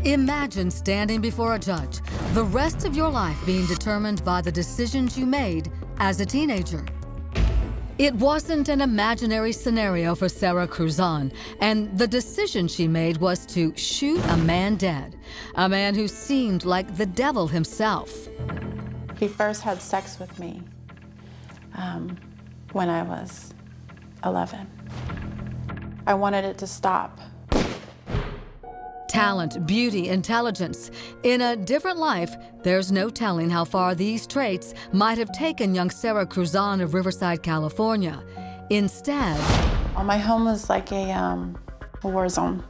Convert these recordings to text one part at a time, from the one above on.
Imagine standing before a judge, the rest of your life being determined by the decisions you made as a teenager. It wasn't an imaginary scenario for Sara Kruzan, and the decision she made was to shoot a man dead, a man who seemed like the devil himself. He first had sex with me when I was 11. I wanted it to stop. Talent, beauty, intelligence. In a different life, there's no telling how far these traits might have taken young Sara Kruzan of Riverside, California. Instead, my home was like a war zone.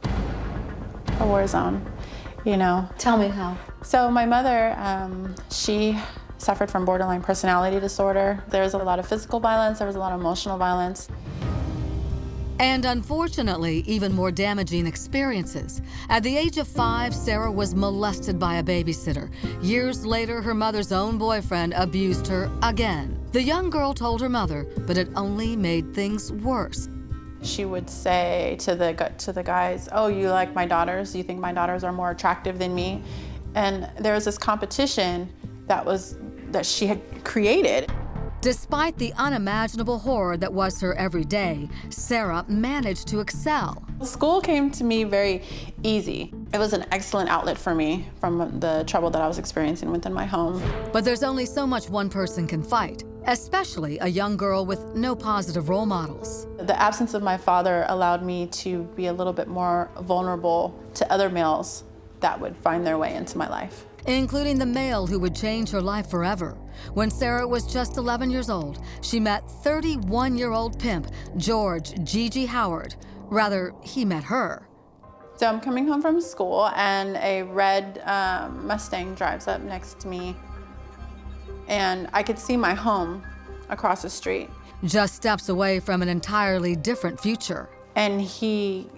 A war zone, you know. Tell me how. So my mother, she suffered from borderline personality disorder. There was a lot of physical violence, there was a lot of emotional violence. And unfortunately, even more damaging experiences. At the age of 5, Sara was molested by a babysitter. Years later, her mother's own boyfriend abused her again. The young girl told her mother, but it only made things worse. She would say to the guys, "Oh, you like my daughters? You think my daughters are more attractive than me?" And there was this competition that she had created. Despite the unimaginable horror that was her everyday, Sara managed to excel. School came to me very easy. It was an excellent outlet for me from the trouble that I was experiencing within my home. But there's only so much one person can fight, especially a young girl with no positive role models. The absence of my father allowed me to be a little bit more vulnerable to other males that would find their way into my life. Including the male who would change her life forever. When Sara was just 11 years old, she met 31-year-old pimp George Gigi Howard. Rather, he met her. So I'm coming home from school and a red Mustang drives up next to me, and I could see my home across the street. Just steps away from an entirely different future. And he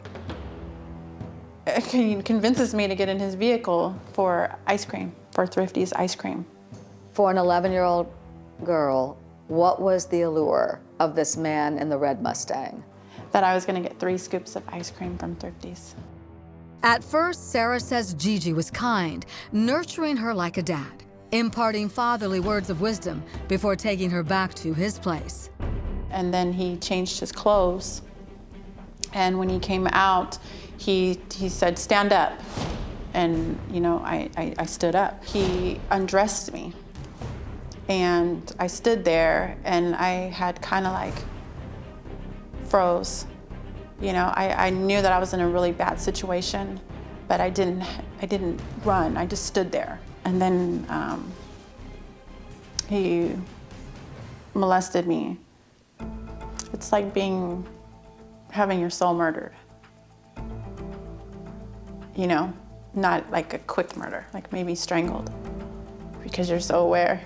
convinces me to get in his vehicle for ice cream, for Thrifty's ice cream. For an 11-year-old girl, what was the allure of this man in the red Mustang? That I was gonna get 3 scoops of ice cream from Thrifty's. At first, Sara says Gigi was kind, nurturing her like a dad, imparting fatherly words of wisdom before taking her back to his place. And then he changed his clothes. And when he came out, he said, "Stand up." And, you know, I stood up. He undressed me. And I stood there and I had kind of like froze. You know, I knew that I was in a really bad situation, but I didn't run, I just stood there. And then he molested me. It's like having your soul murdered. You know, not like a quick murder, like maybe strangled, because you're so aware,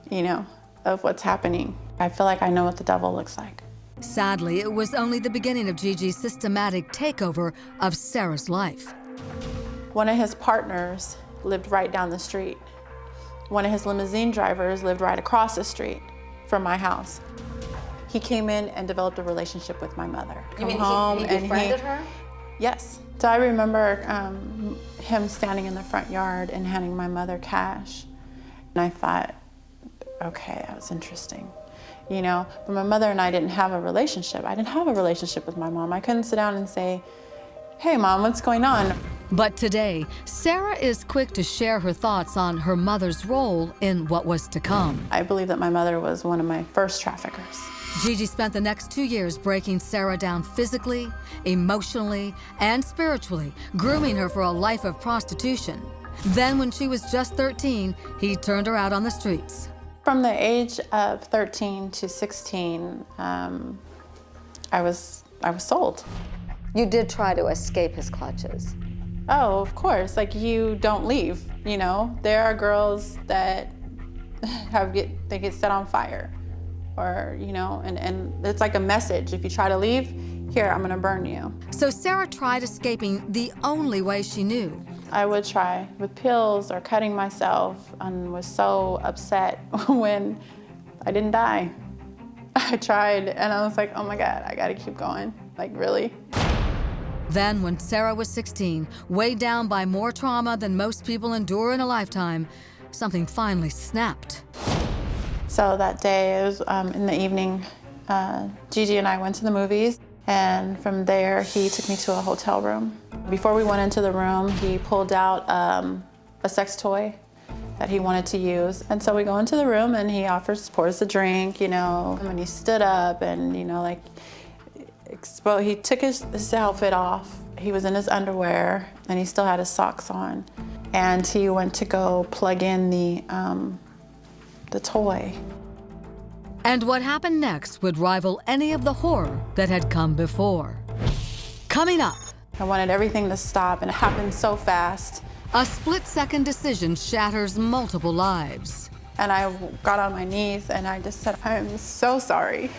you know, of what's happening. I feel like I know what the devil looks like. Sadly, it was only the beginning of Gigi's systematic takeover of Sara's life. One of his partners lived right down the street. One of his limousine drivers lived right across the street from my house. He came in and developed a relationship with my mother. You mean he befriended her? Yes. So I remember him standing in the front yard and handing my mother cash. And I thought, okay, that was interesting. You know, but my mother and I didn't have a relationship. I didn't have a relationship with my mom. I couldn't sit down and say, "Hey, Mom, what's going on?" But today, Sara is quick to share her thoughts on her mother's role in what was to come. I believe that my mother was one of my first traffickers. Gigi spent the next 2 years breaking Sara down physically, emotionally, and spiritually, grooming her for a life of prostitution. Then, when she was just 13, he turned her out on the streets. From the age of 13 to 16, I was sold. You did try to escape his clutches. Oh, of course, like you don't leave, you know? There are girls that they get set on fire, or, you know, and it's like a message. If you try to leave, here, I'm gonna burn you. So Sara tried escaping the only way she knew. I would try with pills or cutting myself, and was so upset when I didn't die. I tried and I was like, oh my God, I gotta keep going, like really. Then, when Sara was 16, weighed down by more trauma than most people endure in a lifetime, something finally snapped. So that day, it was in the evening, Gigi and I went to the movies, and from there, he took me to a hotel room. Before we went into the room, he pulled out a sex toy that he wanted to use. And so we go into the room, and he pours a drink, you know, and he stood up and, you know, like, he took his outfit off. He was in his underwear, and he still had his socks on. And he went to go plug in the toy. And what happened next would rival any of the horror that had come before. Coming up, I wanted everything to stop, and it happened so fast. a split-second decision shatters multiple lives. And I got on my knees, and I just said, I'm so sorry.